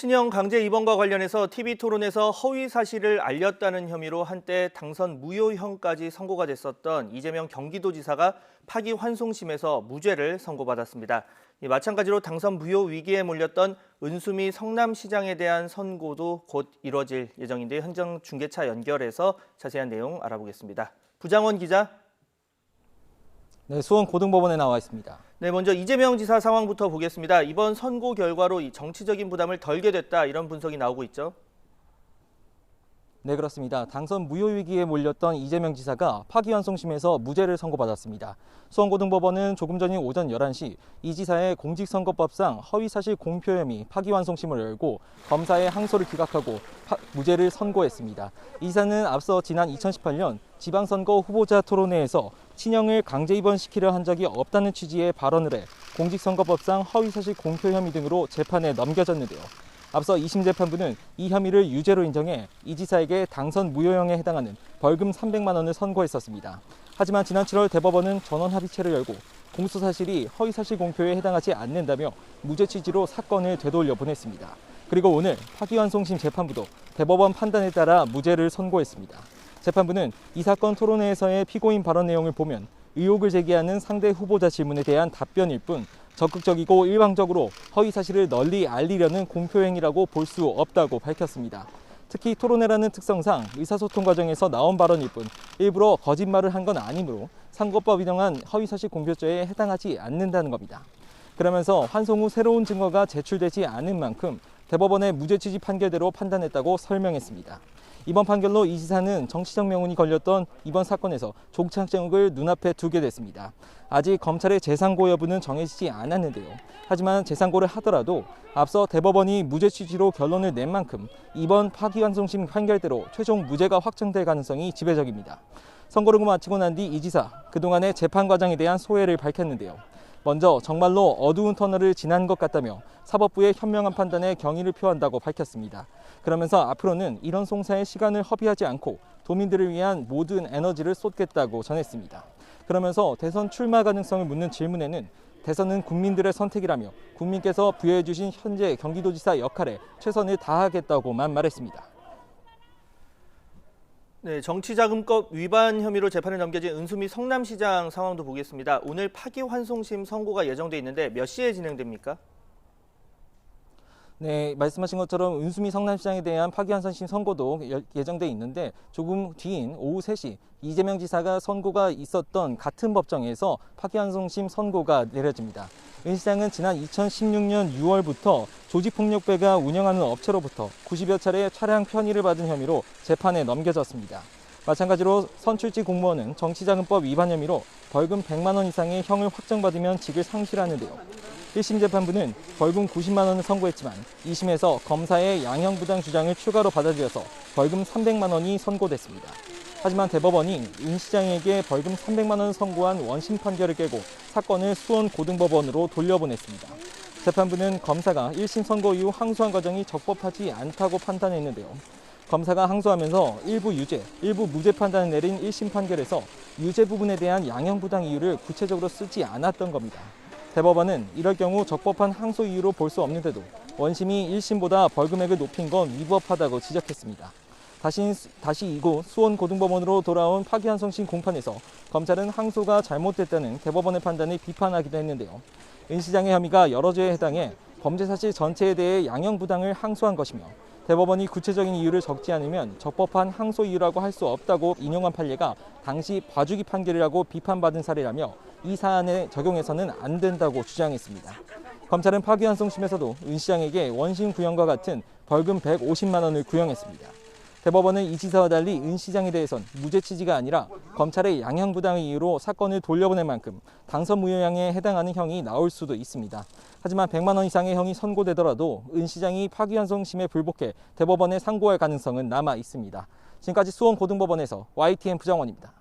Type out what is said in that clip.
친형 강제 입원과 관련해서 TV 토론에서 허위 사실을 알렸다는 혐의로 한때 당선 무효형까지 선고가 됐었던 이재명 경기도지사가 파기환송심에서 무죄를 선고받았습니다. 마찬가지로 당선 무효 위기에 몰렸던 은수미 성남시장에 대한 선고도 곧 이뤄질 예정인데 현장 중계차 연결해서 자세한 내용 알아보겠습니다. 부장원 기자. 네, 수원고등법원에 나와 있습니다. 네, 먼저 이재명 지사 상황부터 보겠습니다. 이번 선고 결과로 이 정치적인 부담을 덜게 됐다 이런 분석이 나오고 있죠. 네, 그렇습니다. 당선 무효 위기에 몰렸던 이재명 지사가 파기환송심에서 무죄를 선고받았습니다. 수원고등법원은 조금 전인 오전 11시 이 지사의 공직선거법상 허위사실 공표 혐의 파기환송심을 열고 검사의 항소를 기각하고 무죄를 선고했습니다. 이 지사는 앞서 지난 2018년 지방선거 후보자 토론회에서 친형을 강제 입원시키려 한 적이 없다는 취지의 발언을 해 공직선거법상 허위사실 공표 혐의 등으로 재판에 넘겨졌는데요. 앞서 2심 재판부는 이 혐의를 유죄로 인정해 이 지사에게 당선 무효형에 해당하는 벌금 300만 원을 선고했었습니다. 하지만 지난 7월 대법원은 전원 합의체를 열고 공소 사실이 허위사실 공표에 해당하지 않는다며 무죄 취지로 사건을 되돌려 보냈습니다. 그리고 오늘 파기환송심 재판부도 대법원 판단에 따라 무죄를 선고했습니다. 재판부는 이 사건 토론회에서의 피고인 발언 내용을 보면 의혹을 제기하는 상대 후보자 질문에 대한 답변일 뿐 적극적이고 일방적으로 허위 사실을 널리 알리려는 공표행위라고 볼 수 없다고 밝혔습니다. 특히 토론회라는 특성상 의사소통 과정에서 나온 발언일 뿐 일부러 거짓말을 한 건 아니므로 선거법 인정한 허위사실 공표죄에 해당하지 않는다는 겁니다. 그러면서 환송 후 새로운 증거가 제출되지 않은 만큼 대법원의 무죄 취지 판결대로 판단했다고 설명했습니다. 이번 판결로 이 지사는 정치적 명운이 걸렸던 이번 사건에서 종착역을 눈앞에 두게 됐습니다. 아직 검찰의 재상고 여부는 정해지지 않았는데요. 하지만 재상고를 하더라도 앞서 대법원이 무죄 취지로 결론을 낸 만큼 이번 파기환송심 판결대로 최종 무죄가 확정될 가능성이 지배적입니다. 선고를 마치고 난 뒤 이 지사 그동안의 재판 과정에 대한 소회를 밝혔는데요. 먼저 정말로 어두운 터널을 지난 것 같다며 사법부의 현명한 판단에 경의를 표한다고 밝혔습니다. 그러면서 앞으로는 이런 송사에 시간을 허비하지 않고 도민들을 위한 모든 에너지를 쏟겠다고 전했습니다. 그러면서 대선 출마 가능성을 묻는 질문에는 대선은 국민들의 선택이라며 국민께서 부여해 주신 현재 경기도지사 역할에 최선을 다하겠다고만 말했습니다. 네, 정치자금법 위반 혐의로 재판에 넘겨진 은수미 성남시장 상황도 보겠습니다. 오늘 파기환송심 선고가 예정돼 있는데 몇 시에 진행됩니까? 네, 말씀하신 것처럼 은수미 성남시장에 대한 파기환송심 선고도 예정돼 있는데 조금 뒤인 오후 3시 이재명 지사가 선고가 있었던 같은 법정에서 파기환송심 선고가 내려집니다. 은 시장은 지난 2016년 6월부터 조직폭력배가 운영하는 업체로부터 90여 차례 차량 편의를 받은 혐의로 재판에 넘겨졌습니다. 마찬가지로 선출직 공무원은 정치자금법 위반 혐의로 벌금 100만 원 이상의 형을 확정받으면 직을 상실하는데요. 1심 재판부는 벌금 90만 원을 선고했지만 2심에서 검사의 양형부당 주장을 추가로 받아들여서 벌금 300만 원이 선고됐습니다. 하지만 대법원이 은 시장에게 벌금 300만 원 선고한 원심 판결을 깨고 사건을 수원고등법원으로 돌려보냈습니다. 재판부는 검사가 1심 선고 이후 항소한 과정이 적법하지 않다고 판단했는데요. 검사가 항소하면서 일부 유죄, 일부 무죄 판단을 내린 1심 판결에서 유죄 부분에 대한 양형부당 이유를 구체적으로 쓰지 않았던 겁니다. 대법원은 이럴 경우 적법한 항소 이유로 볼 수 없는데도 원심이 1심보다 벌금액을 높인 건 위법하다고 지적했습니다. 다시 이곳 수원고등법원으로 돌아온 파기환송심 공판에서 검찰은 항소가 잘못됐다는 대법원의 판단을 비판하기도 했는데요. 은 시장의 혐의가 여러 죄에 해당해 범죄 사실 전체에 대해 양형부당을 항소한 것이며 대법원이 구체적인 이유를 적지 않으면 적법한 항소 이유라고 할 수 없다고 인용한 판례가 당시 봐주기 판결이라고 비판받은 사례라며 이 사안에 적용해서는 안 된다고 주장했습니다. 검찰은 파기환송심에서도 은 시장에게 원심 구형과 같은 벌금 150만 원을 구형했습니다. 대법원은 이 지사와 달리 은 시장에 대해선 무죄 취지가 아니라 검찰의 양형부당의 이유로 사건을 돌려보낸 만큼 당선 무효형에 해당하는 형이 나올 수도 있습니다. 하지만 100만 원 이상의 형이 선고되더라도 은 시장이 파기환송심에 불복해 대법원에 상고할 가능성은 남아 있습니다. 지금까지 수원고등법원에서 YTN 부장원입니다.